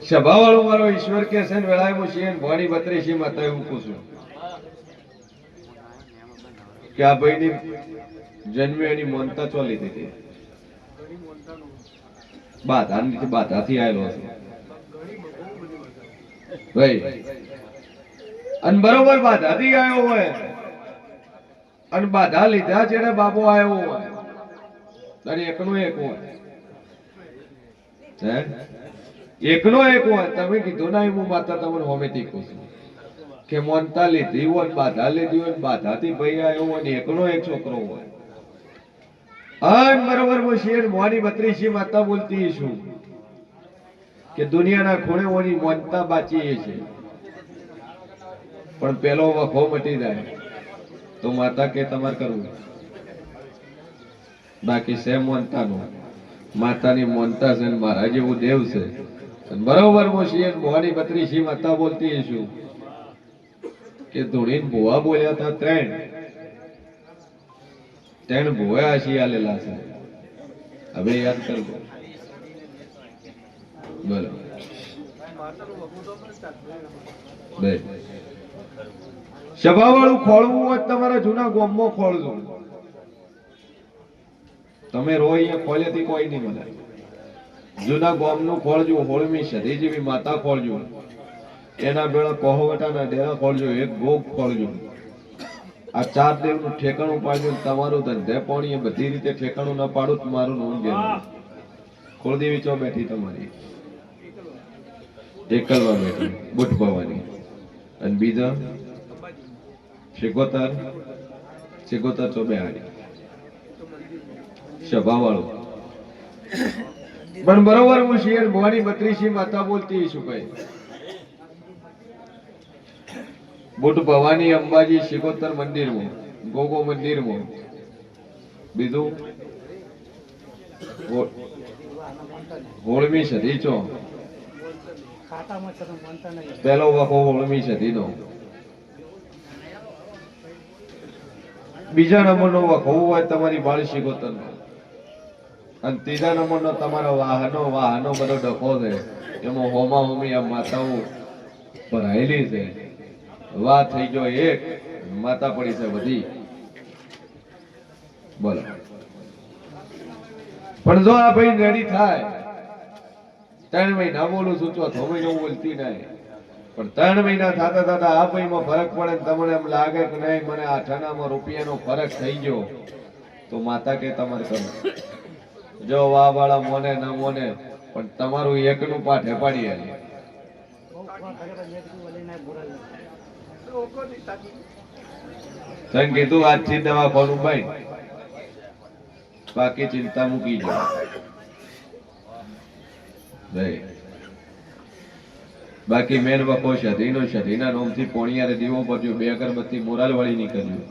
સભા વાળો મારો ઈશ્વર કે છે ને વેળાએ હું છીએ ભવાની 32 માં એવું પૂછું કે આ ભાઈની જન્મે એની મનતા ચો લીધી હતી બાધાથી આવેલો છે ભાઈ અને બરોબર બાધાથી આવ્યો હોય અને બાધા લીધા જેને બાબો આવ્યો હોય તારે એકનો એક હોય એકનો એક હોય તમે કીધું ના હું માતા તમને હોમેથી કહું છું કે મનતા લીધી હોય બાધા લીધી હોય બાધાથી ભાઈ આવ્યો હોય ને એકનો એક છોકરો હોય અન બરોબર હું શેર મોની 32 માતા બોલતી છું કે દુનિયાના ખૂણે ઓની મનતા બાચી છે પણ પેલો વખો મટી જાય તો માતા કે તમારે કરવું બાકી છે મનતાનું માતાની મનતા છે મારા જેવું દેવ છે બરોબર હું શેર મોની 32 માતા બોલતી છું કે ધૂણીન ભુવા બોલ્યા હતા ત્રણ ભુવા આશી આલેલા છે હવે યાદ કરજો બોલો બે સભા વાળું ખોળવું હોય તમારા જૂના ગોમમાં ખોળજો તમે રો અહીંયા ખોલેથી કોઈ નહીં મળે જૂના ગોમનું ખોળજો હોળમી સધી જેવી માતા ખોળજો એના બેડા કોહવટાના ડેરા ખોળજો એક ગોગ ખોળજો આ 4 દેવનું ઠેકાણું પાડજો તમારું ધંધે પાણી બધી રીતે ઠેકાણું ના પાડું તો મારું નોંધ દે ખોળદેવી ચો બેઠી તમારી એકલવા બેઠી બુટ ભવાની અને બીજા શિકોતર ચો બેહાડી સભા વાળું પણ બરોબર હું શેર ભવાની 32 માતા બોલતી છું કઈ બુટ ભવાની અંબાજી શિકોતર મંદિરમાં ગોગો મંદિરમાં બીજું હોળમી સદી છો પેલો વખો હોળમી સદી નો બીજા નંબરનો વખો હોય તમારી બાળ શિકોતર નો અને ત્રીજા નંબરનો તમારો વાહનો બધો ડખો છે એમાં હોમા હોમી આ માતાઓ ભરાયેલી છે વા થઈ ગયો એક માતા પડી છે બધી બોલો પણ જો આ ભાઈ રેડી થાય 3 મહિના બોલું છું 4થો મહિનો બોલતી નહીં પણ 3 મહિના થતા આ ભાઈમાં ફરક પડે તમને એમ લાગે કે નહીં મને 8 આનામાં રૂપિયાનો ફરક થઈ ગયો તો માતા કે તમારે કરવું જો વાહ વાળા મોને ના મોને પણ તમારું એકનું પાઠે પાડી આલે તને કીધું આજથી દવાખાનું બંધ બાકી ચિંતા મૂકી જાઓ બાકી મેન વખો શધીના નોમથી પોણિયારે દીવો પડ્યો 2 અગરબત્તી મોરાલ વાળી નીકળ્યું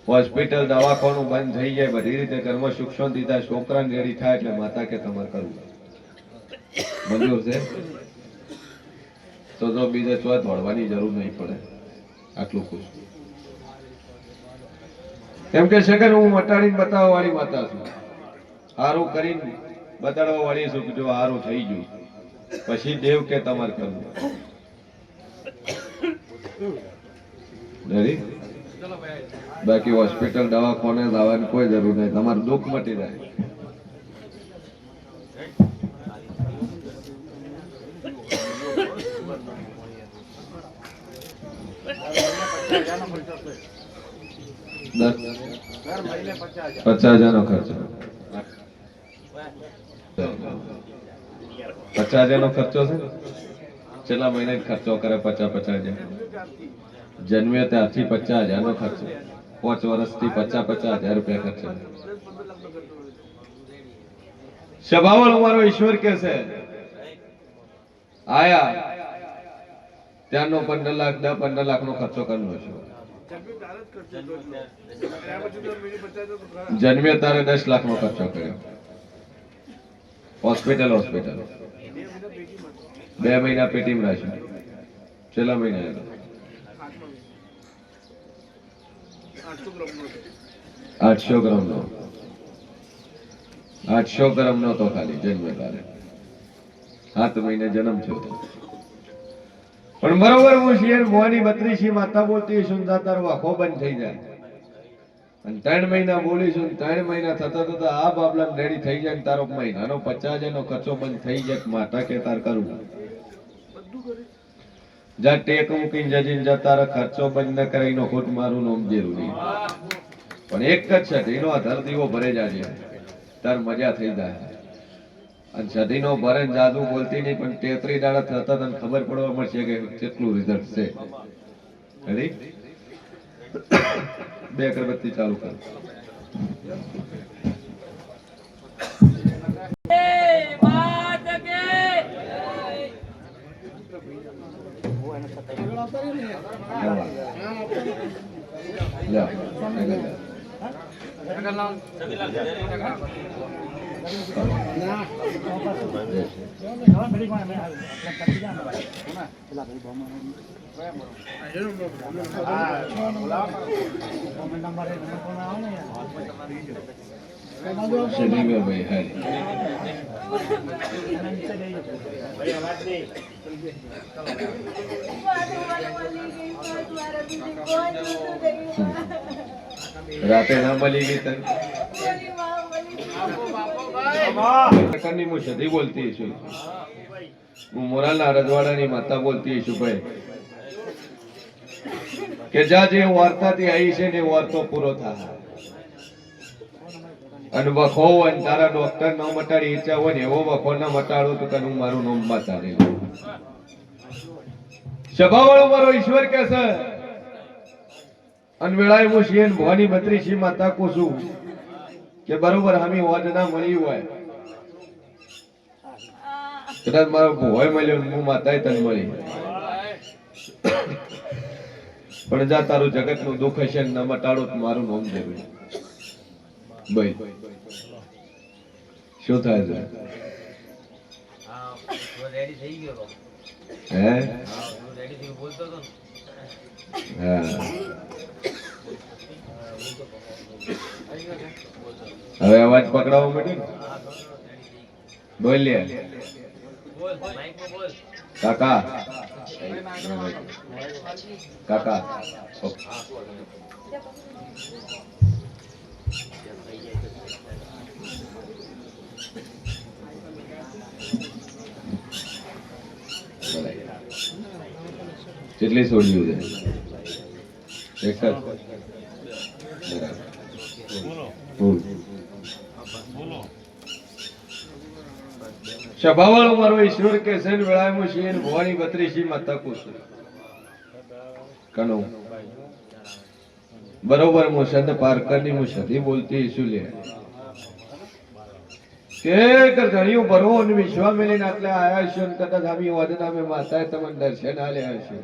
હોસ્પિટલ દવાખાનું બંધ થઈ જાય બધી રીતે ઘરમાં સુખ શાંતિ થાય છોકરાને રેડી થાય એટલે માતા કે તમારે કરવું મંજૂર છે તો જો બીજે ચોય દોડવાની જરૂર નહીં પડે આટલું ખુશ કેમ કે સગન હું મટાડીને બતાવવા વાળી માતા છું સારું કરીને બતાડવા વાળી છું જો સારું થઈ ગયું પછી દેવ કે તમારે કરવું બાકી હોસ્પિટલ દવાખાને જવાની કોઈ જરૂર નહીં તમારું દુઃખ મટી જાય $50,000 નો ખર્ચો 50,000 નો ખર્ચો છે છેલ્લા મહિને ખર્ચો કરે 50,000 જન્મે ત્યારથી 50,000 નો ખર્ચો 5 વર્ષથી 50,000 રૂપિયા ખર્ચો સભાવાળો મારો ઈશ્વર કે છે આયા ત્યાંનો 15 લાખ 10-15 લાખ નો ખર્ચો કરનો છે જન્મે તારે 10 લાખ નો ખર્ચો કર્યો હોસ્પિટલ 2 મહિના પેટીમાં રાખ્યું છેલ્લા મહિના 800 ગ્રામ નો 800 ગ્રામ નતો ખાલી જન્મ તારે 7 મહિને જન્મ થયો હતો. પણ બરોબર હું શિયર મોની 32 માતા બોલતી સુંદર તાર વાખો બંધ થઈ જાય અને 3 મહિના બોલીશું 3 મહિના થતા થતા આ બાબલા રેડી થઈ જાય તારો મહિનાનો 50,000 નો ખર્ચો બંધ થઈ જાય માતા કે તાર કરું જા ટેક મૂકીને જજીને જા તારા ખર્ચો બંધ ન કરાઈનો ખોટ મારું નોમ જરૂરી પણ એક જ છે એનો આધાર દીવો ભરે જાજે તાર મજા થઈ જાય અને સદીનો ભરે જાદુ બોલતી નહીં પણ 33 દાડા થતા તને ખબર પડવા મળશે કે કેટલું રિઝલ્ટ છે. રેડી 2 અગરબત્તી ચાલુ કર. રાતે ના મળી ગઈ તને હું સદી બોલતી છું હું મોરાલના રજવાડાની માતા બોલતી છું ભાઈ કે જા જે વાર્તાથી આવી છે ને વાર્તો પૂરો થાય અને વખો અને તારા ડોક્ટર ન મટાડી ઈચ્છા હોય ને એવો વખો ન મટાડો તો કનું મારું નામ માતા નહીં સભાવાળો મારો ઈશ્વર કે છે અનવેળાએ હું શિયન ભવાની 32 માતા કો છું કે બરોબર હમી વાદ ના મળી હોય કદાચ મારો ભોય મળ્યો હું માતાએ તને મળી પણ જા તારું જગત નું દુઃખ હશે ન મટાડો તો મારું નામ જરૂર ભાઈ શું થાય છે હે હવે અવાજ પકડાવો મળે બોલ લે કાકા કાકા કેટલી છોડ્યું છે એક જ સભાવાળો મારો ઈશ્વર કે સેન વેળામાં શિયન ભવાની 32 માતા કો છું કનો બરોબર હું સંત પારકરની હું સદી બોલતી છું લે કે ઘણીઓ ભરો અને વિશ્વા મેલીને આટલે આયા છો ને કદાચ આમી વાદના મે માતાએ તમને દર્શન આલ્યા છે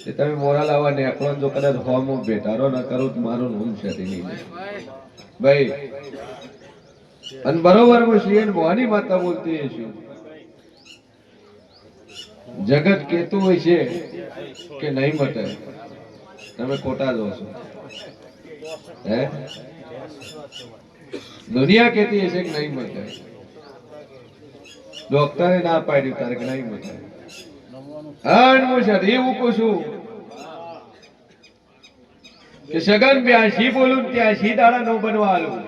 તે તમે મોરા લાવવા નેકળો જો કદાચ હોમો બેટારો ન કરું તો મારું નામ સદી નહીં ભાઈ અને બરોબર હું શિયન ભવાની માતા બોલતી છું જગત કેતું હોય છે કે નહીં મટે તમે ખોટા જો છો હે દુનિયા કહેતી હશે કે નહીં મટે ડોક્ટરે ના પાડ્યું તારે કે નહીં મટે અને હું સદી એવું કહું છું કે સગન 82 બોલું 83 દાડા નો બનવા આલું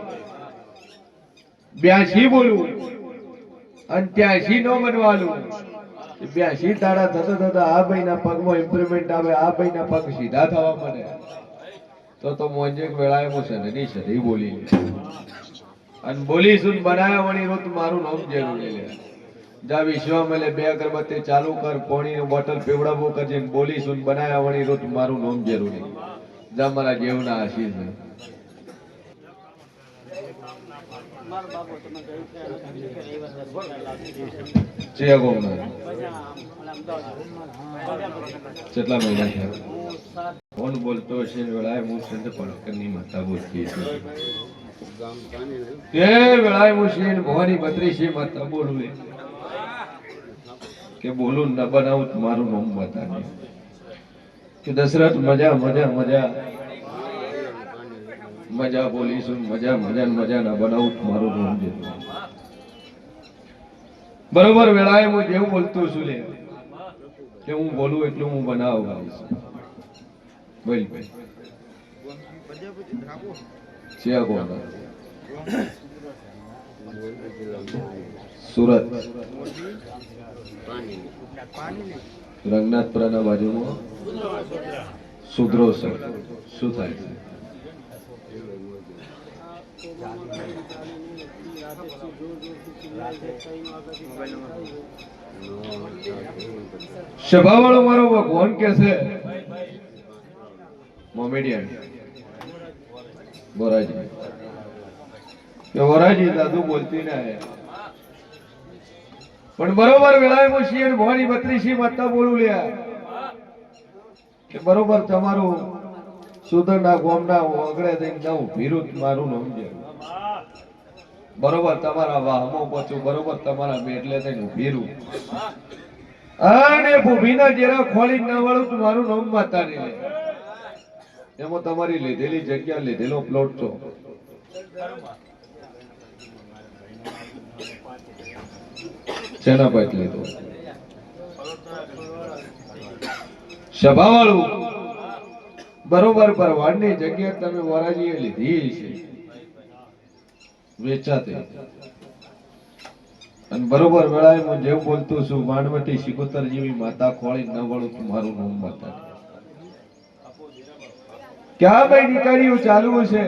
82 બોલું અને 83 નો બનવા આલું 82 દાડા થતા થતા આ ભાઈના પગમાં ઇમ્પ્રુવમેન્ટ આવે આ ભાઈના પગ સીધા થવા મળે તો મોંજે વેળાએ હું સદી સદી બોલી અને બોલી સુન બનાયા વણી રોત મારું નામ જરૂરી લે જા વિશ્વા મેલે 2 અગરબત્તી ચાલુ કર પાણીની બોટલ પીવડાવો કરજે બોલી સુન બનાયા વણી રોત મારું નામ જરૂરી જા મારા જેવના આશીષ છે કેટલા મહિના થયા કોણ બોલતો હશે વેળાએ હું સંત પારકરની માતા બોલતી છું તે વેળાએ હું શિયન ભવાની 32 માતા બોલું કે બોલું ન બનાવું મારું નામ બતાને કે દશરથ મજા મજા મજા મજા બોલીશું, મજા મજા મજા ના બનાવું મારું નામ છે. બરોબર વેળાએ હું જેવું બોલતું છું લે કે હું બોલું એટલું હું બનાવવા બોલ ભાઈ છે કોણ સુરત રંગનાથપુરાના બાજુમાં સુધરો છે. શું થાય છે? સભાવાળો મારો ભગવાન કે છે મોમેડિયન બોરાજી કે બોરાજી દાદુ બોલતી ના પણ બરોબર વેળાએ હું શિયર ભવાની 32 માતા બોલું લ્યા કે બરોબર તમારું સુધરના ગોમના ઓગળે થઈને જાઉં વિરુદ્ધ મારું નામ છે. બરોબર તમારા વાહમો પછું બરોબર તમારા મેટલે થઈને ભીરું અને ભૂભીના જેરા ખોલી ન વાળું તો મારું નામ માતા ને એમાં તમારી લીધેલી જગ્યા લીધેલો પ્લોટ છો. શેના પાટ લીધો? સભાવાળું બરોબર પરવાડની જગ્યા તમે વરાજીએ લીધી છે વેચાતી અને બરોબર વેળાએ હું જેવું બોલતું છું માંડવટી સિકોતર જેવી માતા ખોળી ન વળું તો મારું નામ માતા. ક્યાં ભાઈ નીકળ્યું ચાલુ છે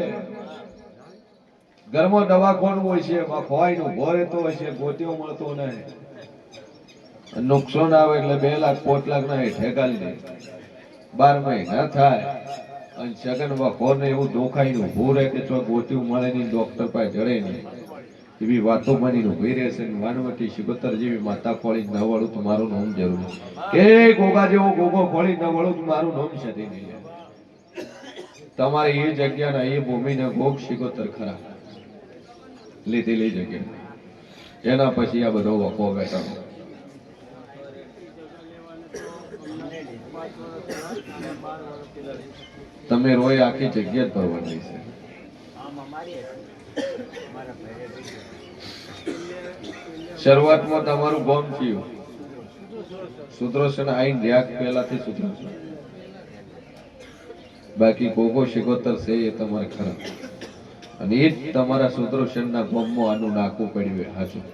ઘરમાં દવાખાનું હોય છે ખોવાઈ નું ભો રહેતો હોય છે ગોતીઓ મળતો નહીં નુકસાન આવે એટલે 2 લાખ 5 લાખ ના ઠેકાલી દે 12 મહિના થાય અને સગન વખો ને એવું દોખાઈનું ભૂ રહે કે જો ગોતીઓ મળે નહીં ડોક્ટર પાસે જડે નહીં એવી વાતો બનીને ઉભી રહેશે. વાનવટી સિકોતર જેવી માતા ખોળી ન વળું તો મારું નામ જરૂર કે ગોગા જેવો ગોગો ખોળી ન વળું તો મારું નામ છે નહીં. તમારે એ જગ્યાના એ ભૂમિના ગોગ સિકોતર ખરા લીધેલી જગ્યા એના પછી આ બધો વખો બેઠો. તમે રોય આખી જગ્યા જ ભરવાની છે. શરૂઆતમાં તમારું ગોમ થયું સુદર્શન આઈન ધ્યાક પહેલાથી સુદર્શન બાકી ગોગો શિકોતર છે એ તમારે ખરા અને એ જ તમારા સુદર્શન ના ગોમમાં આનું નાખવું પડ્યું. હાચું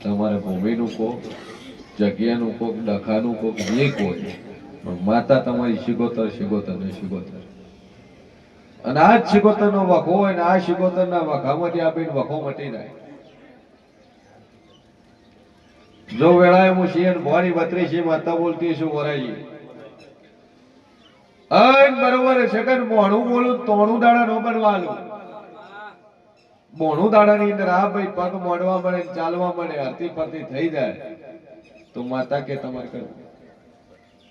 તમારે ભૂમિનું કોક જગ્યાનું કોક ડખાનું કોક જે કોક માતા તમારી શિકોતર શિકોતર ને શિકોતર અને આ જ શિકોતર નો વખો હોય ને આ શિકોતર ના વખામાંથી આપીને વખો મટી જાય. જો વેળાએ હું શિયન ભવાની 32 માતા બોલતી છું વરાજી બરોબર સગન મોણું બોલું તોણું દાડા નો બનવાનું મોણું દાડા ની અંદર આ ભાઈ પગ મોડવા મળે ચાલવા મળે હરતી ફરતી થઈ જાય તો માતા કે તમારે કરવું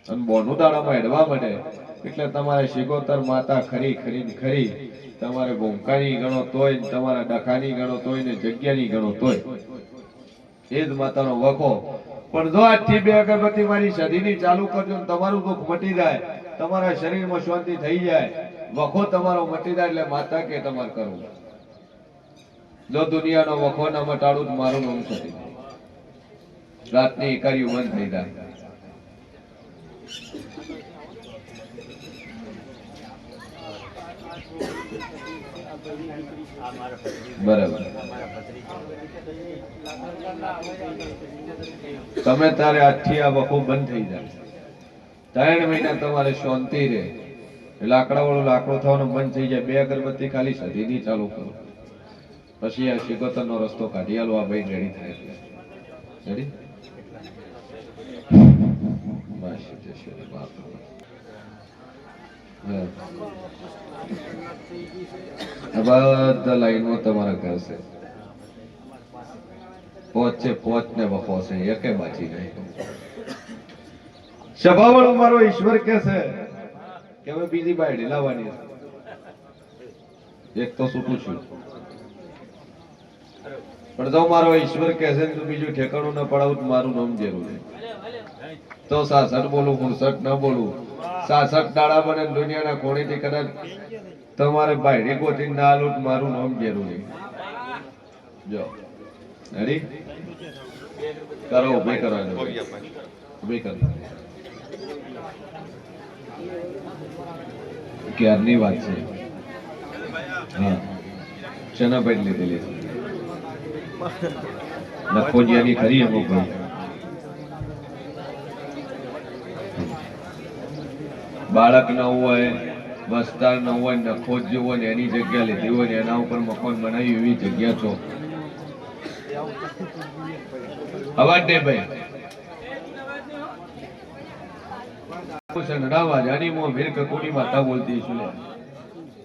અને બોનું દાડામાં હેડવા મળે એટલે તમારે શિકોતર માતા ખરી ખરી ખરી તમારે ભૂમકાની ગણો તોય તમારા ડખાની ગણો તોય ને જગ્યાની ગણો તોય એ જ માતાનો વખો. પણ જો આજથી 2 અગરબત્તી મારી સદીની ચાલુ કરજો ને તમારું દુઃખ મટી જાય તમારા શરીરમાં શાંતિ થઈ જાય વખો તમારો મટી જાય એટલે માતા કે તમારે કરવું. જો દુનિયાનો વખો ના મટાડું તો મારું નામ સતી રાતની એકારીઓ બંધ થઈ જાય. બરાબર તમે તારે આજથી આ વખો બંધ થઈ જાય 3 મહિના તમારે શાંતિ રહે લાકડા વાળું લાકડો થવાનો બંધ થઈ જાય 2 અગરબત્તી ખાલી સદીની ચાલુ કરો પછી આ શિકોતર નો રસ્તો કાઢી આલો. આ ભાઈ રેડી થાય રેડી બધા લાઈનમાં તમારા ઘર છે પોચ ને વખો છે એકે બાચી નહીં. સભાવાળો મારો ઈશ્વર કે છે કે હવે બીજી બાયડી લાવવાની એક તો છૂટું છું પણ જો મારો ઈશ્વર કે છે તો બીજું ઠેકાણું ન પડાવું તો મારું નામ જરૂર તો 66 બોલું 59 ન બોલું 66 દાડા બને દુનિયાના કોણેથી કદાચ તમારે બાયડી ગોતી ના લૂટ મારું નામ જરૂરી જો રેડી કરો ઉભી કરો ઉભી કરો ક્યારની વાત છે હા શેના પેટ લીધેલી નખોજિયાની ખરી અમુક બાળક ન હોય વસ્તાર ન હોય નખોજ જેવું હોય ને એની જગ્યા લીધી હોય ને એના ઉપર મકાન બનાવ્યું એવી જગ્યા છો અવાજ દે ભાઈ નડાવા જાની મો વીર કકોડી માતા બોલતી છું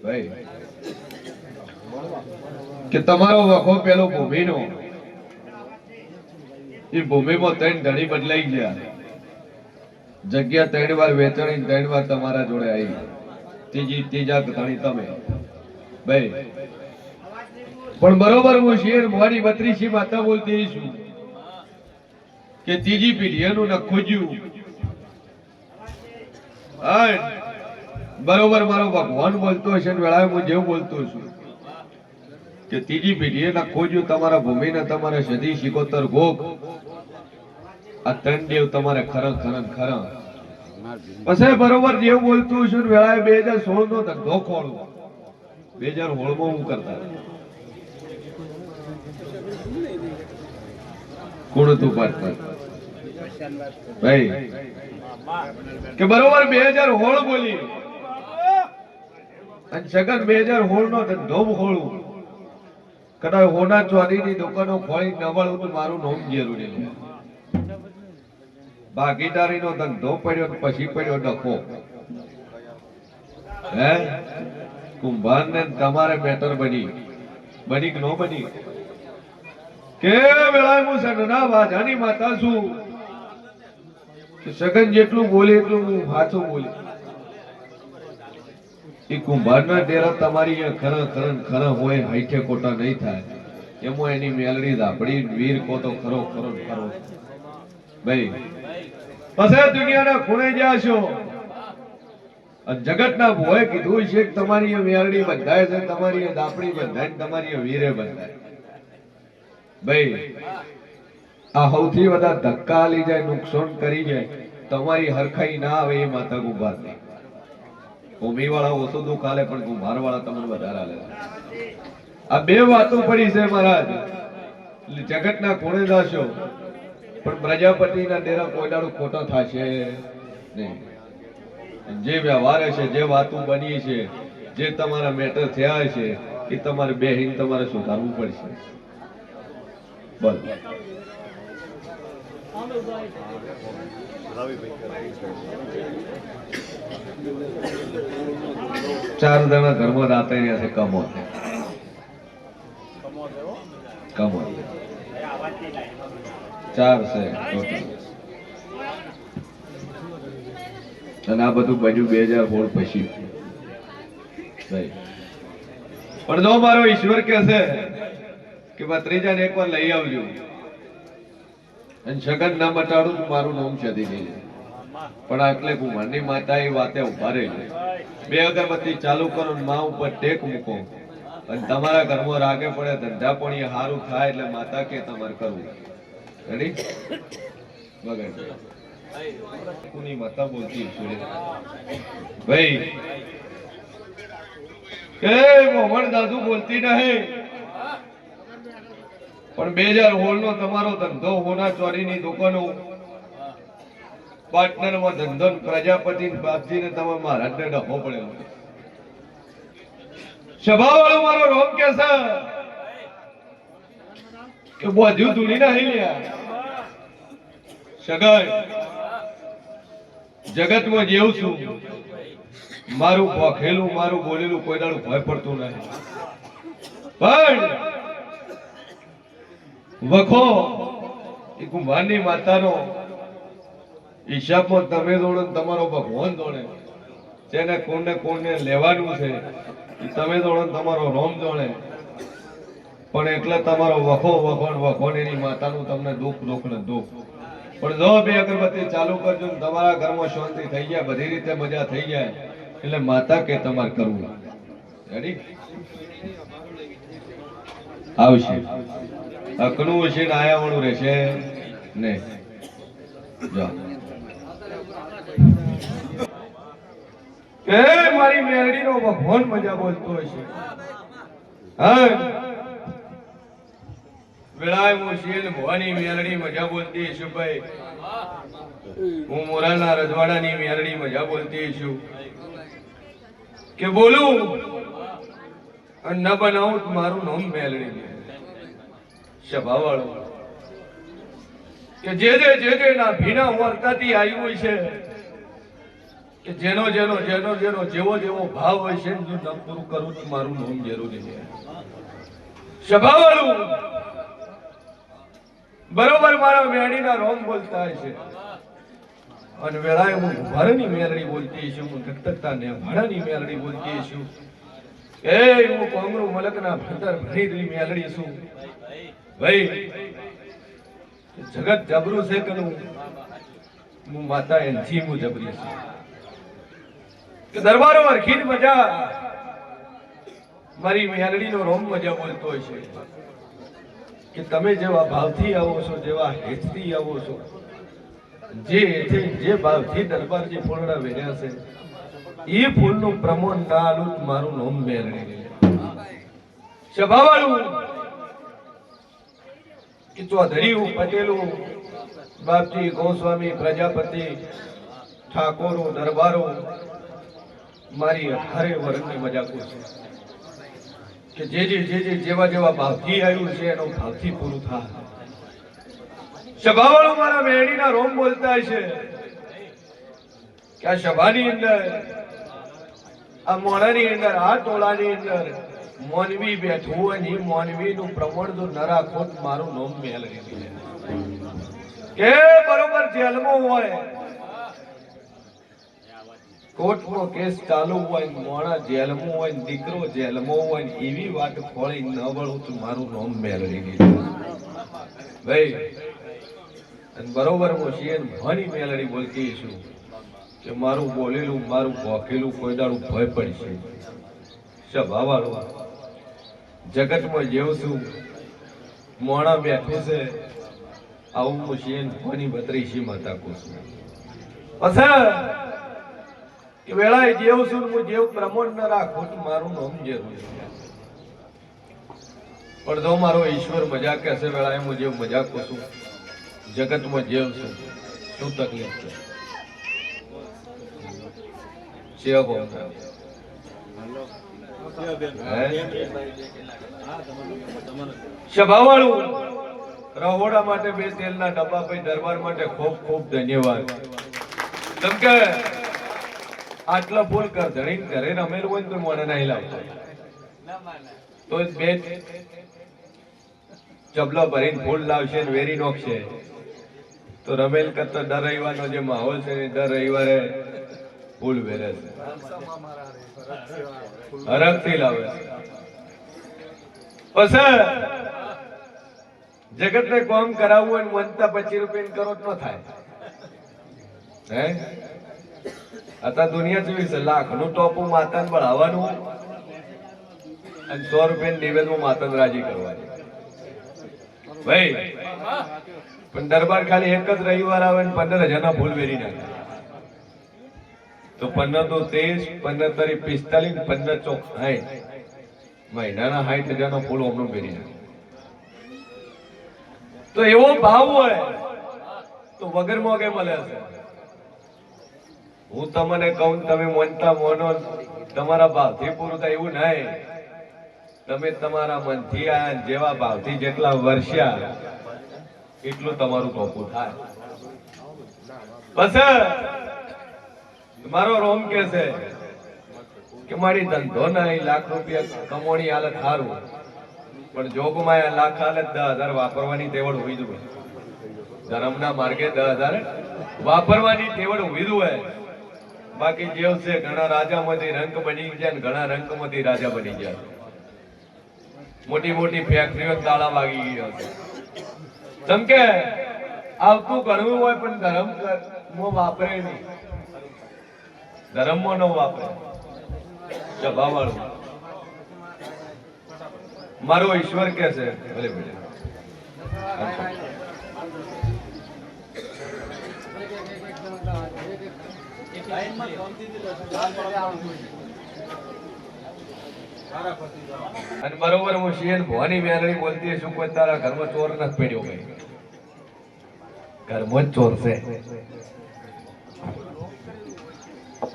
ભાઈ કે તમારો વખો પેલો ભૂમિનો એ ભૂમિમાં 3 ધણી બદલાઈ ગયા જગ્યા 3 વાર વેચાણી 3 વાર તમારા જોડે આવી ત્રીજા ધણી તમે ભાઈ પણ બરોબર હું શેર મોરી 32 માતા બોલતી છું કે ત્રીજી પેઢીનું ન ખોજ્યું બરોબર મારો ભગવાન બોલતો હશે ને વેળાએ હું જેવું બોલતો છું કે ત્રીજી પેઢીએ ના ખોજ્યું તમારા ભૂમિને તમારે સદી શિકોતર ગોગ આ 3 દેવ તમારે ખરા પછી બરોબર જેવું બોલતું છું વેળાએ 2016 નો ધંધો ખોળું 2016 માં હું કરતા કોણ હતું પાર્ટનર ભાઈ કે બરોબર 2016 બોલી અને સગન 2016 નો ધંધો ખોળું કદાચ હોના ચોરીની દુકાનો ખોળી નવળું તો મારું નામ જરૂરી ભાગીદારીનો ધંધો પડ્યો પછી પડ્યો ડખો હે કુંભાર ને તમારે મેટર બની કે ન બની કે વેળાએ હું સગના વાજાની માતા છું સગન જેટલું બોલે એટલું હું સાચું બોલી એ કુંભારના ડેરા તમારી ખરા હોય હાઈઠે ખોટા નહીં થાય એમાં એની મેલડી ધાપડી વીર કો તો ખરો ભાઈ પછી દુનિયાના ખૂણે જાશો અને જગતના ભોય કીધું છે કે તમારી મેલડી બંધાય છે તમારી દાપડી બંધાય તમારી વીરે બંધાય ભાઈ આ સૌથી વધારે ધક્કા લઈ જાય નુકસાન કરી જાય તમારી હરખાઈ ના આવે એ માતા કુંભાર નહીં ભૂમિ વાળા ઓછું દુઃખ આલે પણ કુંભાર વાળા તમને વધારે આલે આ બે વાતો પડી છે મહારાજ જગતના ખૂણે જાશો પણ પ્રજાપતિના ડેરા કોઈ દાડો ખોટા થશે નહીં જે વ્યવહાર છે જે વાતો બની છે જે તમારા મેટર થયા છે એ તમારે બેહીને તમારે સુધારવું પડશે બોલ 4 જણા ઘરમાં રાતે રહ્યા છે કમો 4 છે અને આ બધું બન્યું 2016 પછી પણ જો મારો ઈશ્વર કે છે કે ભત્રીજાને એકવાર લઈ આવજો અને સગન ના મટાડું તો મારું નામ છદી નહીં પણ આટલે કુંભારની માતા એ વાતે ઉભા રહી 2 અગરબત્તી ચાલુ કરો ને માં ઉપર ટેક મૂકો અને તમારા ઘરમાં રાગે પડે ધંધા પણ એ સારું થાય એટલે માતા કે તમારે કરવું રેડી વગર કોની માતા બોલતી છે ભાઈ એ મોહન દાદુ બોલતી નહીં પણ 2016 નો તમારો ધંધો હોના ચોરીની દુકાનો પાર્ટનર માં ધંધો પ્રજાપતિ બાપજી ને તમે મહારાજને ડખો પડેલો સભા વાળો મારો રોમ કે છે કે બધું ધૂળી નહીં લ્યા સગાઈ જગતમાં જેવું છું મારું ભોખેલું મારું બોલેલું કોઈ દાડું ભય પડતું નહીં પણ વખો એ કુંભારની માતાનો હિસાબમાં તમે દોડો તમારો ભગવાન દોડે જેને કોને લેવાનું છે તમે દોડો તમારો રોમ દોડે પણ એટલે તમારો વખોણ એની માતાનું તમને દુઃખ ને દુઃખ પણ જો 2 અગરબત્તી ચાલુ કરજો તમારા ઘરમાં શાંતિ થઈ જાય બધી રીતે મજા થઈ જાય એટલે માતા કે તમારે કરવું રેડી આવશે અકનું હશે ને આયાવાળું રહેશે ને જો એ મારી મેરડીનો ભગવાન મજા બોલતો હશે હા વેળાએ હું શીલ ભવાની મેરડી મજા બોલતી છું ભાઈ હું મોરાના રજવાડાની મેરડી મજા બોલતી છું કે બોલું અને ન બનાવું તો મારું નામ મેલડી સભાવાળો કે જે ના ભીના વર્તાતી આવ્યું છે કે જેનો જેવો ભાવ હોય છે જો ન પૂરું કરું તો મારું નામ જરૂરી છે સભાવાળું બરોબર મારા મેરડીના રોમ બોલતા છે અને વેળાએ હું ભરની મેરડી બોલતી છું હું ધકધકતા ને ભાડાની મેરડી બોલતી છું એ હું કોંગરુ મલકના ભીતર ભરી મેલડી છું ભાઈ જગત જબરું છે કે હું માતા એનથી હું જબરી છું કે દરબારો અરખીન મજા મારી મેલડીનો રોમ મજા બોલતો છે કે તમે જેવા ભાવથી આવો છો જેવા હેતથી આવો છો જે ભાવથી દરબાર જે ફૂલડા વેર્યા છે એ ફૂલનું પ્રમોણ ના આલું મારું નામ મેળવી સભાવાળું કે ચૌધરી પટેલો બાપજી ગોસ્વામી પ્રજાપતિ ઠાકોરો દરબારો મારી 18 વર્ષની મજાકો છે કે જેવા ભાવથી આવ્યું છે એનો ભાવથી પૂરું થાય સભાવાળું મારા મેરડીના રોમ બોલતા છે કે આ સભાની અંદર આ મોણાની અંદર આ ટોળાની અંદર મોનવી બેઠું હોય ને મોનવીનું પ્રમાણ જો ન રાખો તો મારું નામ મેલડી કે બરોબર જેલમાં હોય કોર્ટનો કેસ ચાલુ હોય મોણા જેલમાં હોય દીકરો જેલમાં હોય એવી વાત ખોળી ન વળું તો મારું નામ મેલડી ભાઈ બરોબર હું શિયન ભણી મેલડી બોલતી છું કે મારું બોલેલું મારું ભોકેલું કોઈ દાડું ભય પડશે સભાવાળો જગતમાં જેવું છું મોણા બેઠું છે આવું હું શિયન ભણી 32 માતા કુશું અસર કે વેળાએ જેવું છું હું જેવું પ્રમોણ ન રાખું તો મારું નામ જરૂરી પણ જો મારો ઈશ્વર મજાક કહેશે વેળાએ હું જેવું મજાક કુશું જગતમાં જેવ છે શું તકલીફ છે સભાવાળું રહોડા માટે 2 તેલના ડબ્બા પછી દરબાર માટે ખૂબ ખૂબ ધન્યવાદ કેમ કે આટલા ફૂલ ધણીને ઘરે રમેલું હોય તો મને નહીં લાવતા તો 2 ચબલા ભરીને ફૂલ લાવશે ને વેરી નોખશે તો રમેલ કરતા દર રવિવારનો જે માહોલ છે દર રવિવારે ફૂલ વેરે છે હરખથી લાવે પછી જગતને કામ કરાવવું હોય મનતા 25 રૂપિયા કરો તો ન થાય હે અત્યારે દુનિયા જેવી છે લાખનું ટોપું માતાને બળાવવાનું અને 100 રૂપિયા નિવેદમાં માતાને રાજી કરવાની ભાઈ પણ દરબાર ખાલી એક જ રવિવાર આવે ને 15,000 ના ફૂલ વેરી નાખે તો 15 તો 23 15 તારીખ 45 15 ચોક 60 મહિનાના 60,000 નો ફૂલ હમણાં વેરી નાખે તો એવો ભાવ હોય તો વગર મોગે મળે છે હું તમને કહું તમે મનતા મોનો તમારા ભાવથી પૂરું થાય એવું નહીં તમે તમારા મનથી આ જેવા ભાવથી જેટલા વર્ષ્યા એટલું તમારું ટોપું થાય પછી મારો રોમ કે છે કે મારી ધંધો નહીં લાખ રૂપિયા કમોણી હાલત સારું પણ જોગમાં લાખ હાલત 10,000 વાપરવાની તેવડ હોવી જોઈએ ધર્મના માર્ગે 10,000 વાપરવાની તેવડ હોવી જોઈએ બાકી જેવ છે ઘણા રાજામાંથી રંક બની ગયા ને ઘણા રંકમાંથી રાજા બની ગયા મોટી મોટી ફેક્ટરીઓ તાળા વાગી ગયા છે જેમ કે આવતું ઘણું હોય પણ ધર્મ વાપરે નહીં ધર્મમાં ન વાપરે સભાવાળું મારો ઈશ્વર કે છે ભલે ભલે અને બરોબર હું શિયન ભવાની મેરણી બોલતી છું કોઈ તારા ઘરમાં ચોર નથી પડ્યો ભાઈ ઘરમાં જ ચોર છે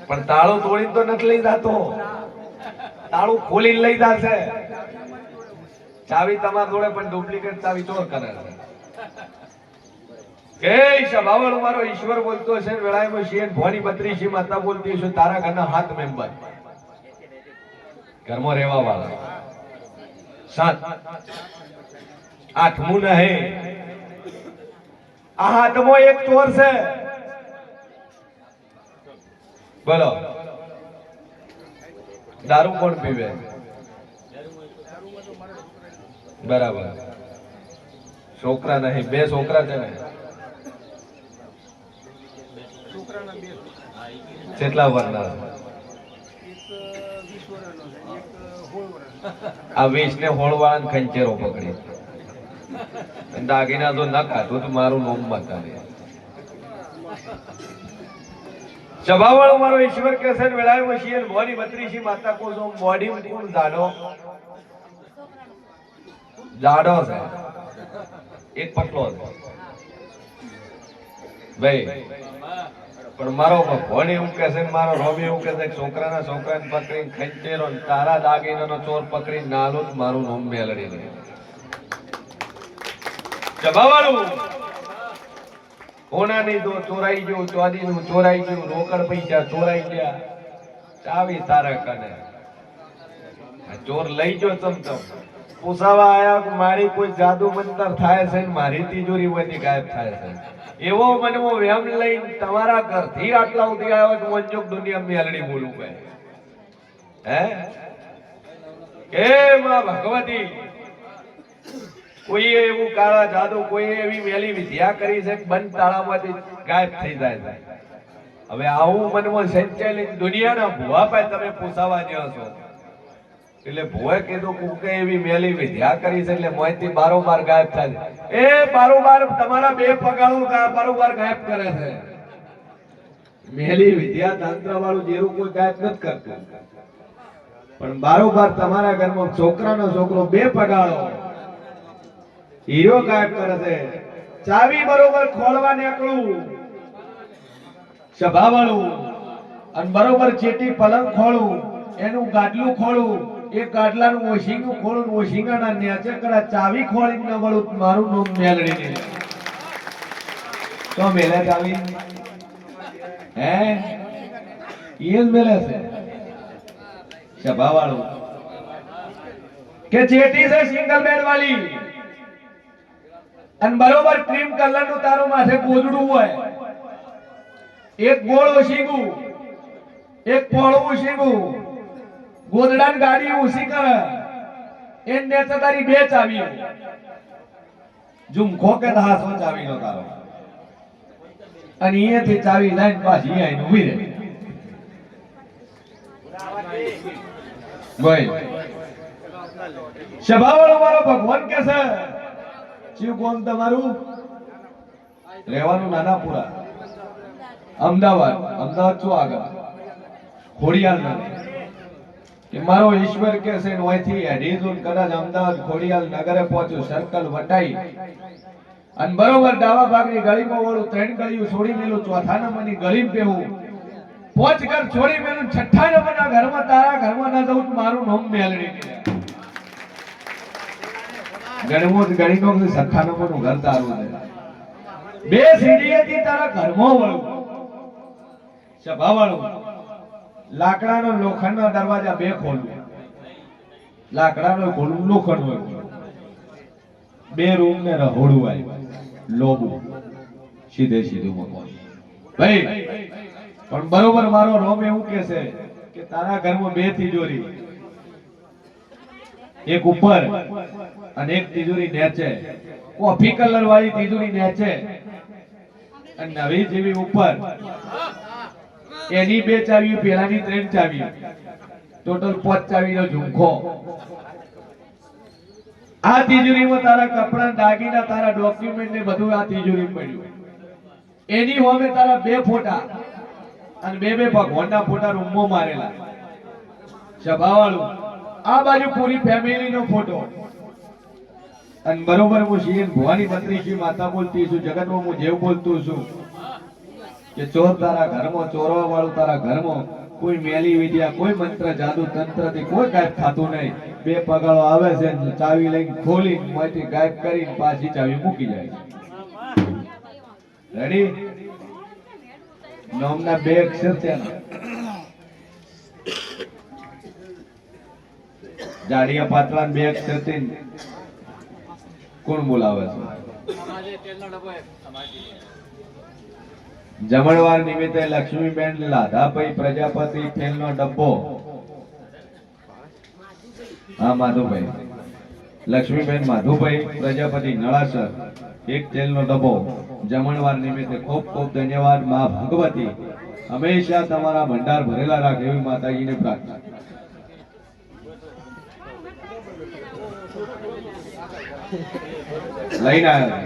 પણ તાળું તોડી તો નથી લઈ જાતો તાળું ખોલીને લઈ જાશે ચાવી તમારા જોડે પણ ડુપ્લિકેટ ચાવી ચોર કરે છે કે સભાવાળો મારો ઈશ્વર બોલતો છે વેળામાં શિયન ભવાની બત્રીસી માતા બોલતી છું તારા ઘરના 7 મેમ્બર ઘરમાં રહેવા વાળા 7 8મું નહીં આ હાથમાં એક ચોર છે બોલો દારૂ કોણ પીવે બરાબર છોકરા નહીં 2 છોકરા છે ને કેટલા વર્ષના આ 20 ને 16 વાળા ખંચેરો પકડી દાગીના તો ના ખાતું તો મારું નામ બતાવે સભાવાળો મારો ઈશ્વર કે છે વેળાએ શિયન ભવાની બત્રીસી માતા કો જો બોડી કોણ જાડો છે એક પટલો છે ભાઈ પણ મારો ભગવાન એવું કે છે મારો રોમી એવું કે છે છોકરાને પકડીને ખંચેરો તારા દાગીનાનો ચોર પકડીને નાલો મારું નામ મેલડી દે જવાવાળું કોનાની તો ચોરાઈ ગયું ચોદીનું ચોરાઈ ગયું રોકડ પૈસા ચોરાઈ ગયા ચાવી તારા કને ચોર લઈ ગયો ચમચમ પૂછાવા આયા મારી કોઈ જાદુ મંતર થાય છે મારી તિજોરી બધી ગાયબ થાય છે એવો મનમો વ્યામ લઈને તમારા ઘરથી આટલા સુધી આવ્યો તો મંજોક દુનિયા મેલડી બોલું હે કે માં ભગવતી કોઈ એવું કાળા જાદુ કોઈ એવી મેલી વિદ્યા કરી છે બંધ તાળામાંથી ગાયબ થઈ જાય છે હવે આવું મનમાં સંચાલિત દુનિયાના ભુવા પાસે તમે પૂછાવા જ્યો છો એટલે ભુવાએ કીધું કે એવી મેલી વિદ્યા કરી છે એટલે મોયથી બારોબાર ગાયબ થાય છે એ બારોબાર તમારા 2 પગાળું બારોબાર ગાયબ કરે છે મેલી વિદ્યા તંત્ર વાળું જેવું કોઈ ગાયબ નથી કરતું પણ બારોબાર તમારા ઘરમાં છોકરાનો છોકરો 2 પગાળો હીરો ગાયબ કરે છે ચાવી બરોબર ખોલવા નીકળું સભાવાળું અને બરોબર ચેટી પલંગ ખોલું એનું ગાડલું ખોલું એક ગાડલાનું ઓશિંગું ખોલું ઓશિંગાના નેચે કરા ચાવી ખોલીને ન વળું મારું નામ મેલડી ને તો મેલે ચાવી હે ઈલ મેલે છે સભાવાળું કે ચેટી છે સિંગલ બેડ વાળી અને બરોબર ક્રીમ કલર નું તારું માથે ગોદડું હોય એક ગોળ ઓશીગું એક પોળું ઓશીગું ગોદડાની ગાડી ઊંચી કરે એ નેચે તારી 2 ચાવી ઝુમખો કે હાસો ચાવી નો તારો અને અહીંયાથી ચાવી લઈને પાછી આવીને ઊભી રહે ભાઈ સભાવાળો મારો ભગવાન કે છે શિવ કોણ તમારું રહેવાનું નાનાપુરા અમદાવાદ છો આગળ ખોડિયાલ કે મારો ઈશ્વર કે છે નોયથી હેડીઝુન કદાચ અમદાવાદ ખોડિયાલ નગરે પહોંચ્યું સર્કલ વટાઈ અને બરોબર ડાવા ભાગની ગળીમાં વળું 3 ગળીઓ છોડી મેલું ચોથા નંબરની ગળીમાં પેવું 5 ઘર છોડી મેલું છઠ્ઠા નંબરના ઘરમાં તારા ઘરમાં ના જવું મારું નામ મેલડી ગણમોત ગણીનો છઠ્ઠા નંબરનું ઘર તારું છે 2 સીડીએથી તારા ઘરમાં વળું સભાવાળું લાકડાનો લોખંડના દરવાજા 2 ખોલું લાકડાનો ખોલું લોખંડ હોય 2 રૂમ ને રહોડું આવ્યું લોબુ સીધું મકાન ભાઈ પણ બરોબર મારો રોમ એવું કે છે કે તારા ઘરમાં 2 તિજોરી એક ઉપર અને એક તિજોરી નીચે કોફી કલર વાળી તિજોરી નીચે અને નવી જેવી ઉપર એની 2 ચાવીઓ પેલાની 3 ચાવીઓ ટોટલ 5 ચાવીનો ઝુમખો આ તિજોરીમાં તારા કપડા દાગીના તારા ડોક્યુમેન્ટ ને બધું આ તિજોરી પડ્યું. એની સામે તારા બે ફોટા અને બે ભગવાનના ફોટા રૂમમાં મારેલા સભાવાળું. આ બાજુ પૂરી ફેમિલી નો ફોટો. અને બરોબર હું શિયન ભવાની મંત્રી શ્રી માતા બોલતી છું, જગતમાં હું જેવ બોલતું છું કે ચોર તારા ઘરમાં, ચોરવા વાળું તારા ઘરમાં, કોઈ મેલી વિદ્યા, કોઈ મંત્ર જાદુ તંત્ર થી કોઈ ગાયબ થતું નહીં. બે પગાળો આવે છે, ચાવી લઈને ખોલી માંથી ગાયબ કરીને પાછી ચાવી મૂકી જાય. રેડી? નામના બે અક્ષર છે ને જાડિયા પાતળા બે અક્ષર થી કોણ બોલાવે છે? જમણવાર નિમિત્તે લક્ષ્મીબેન લાધાભાઈ પ્રજાપતિ તેલનો ડબ્બો. હા માધુભાઈ, લક્ષ્મીબેન માધુભાઈ પ્રજાપતિ નળાસર એક તેલનો ડબ્બો. જમણવાર નિમિત્તે ખૂબ ખૂબ ધન્યવાદ. માં ભગવતી હંમેશા તમારા ભંડાર ભરેલા રાખે એવી માતાજીને પ્રાર્થના. લઈને આવ્યા.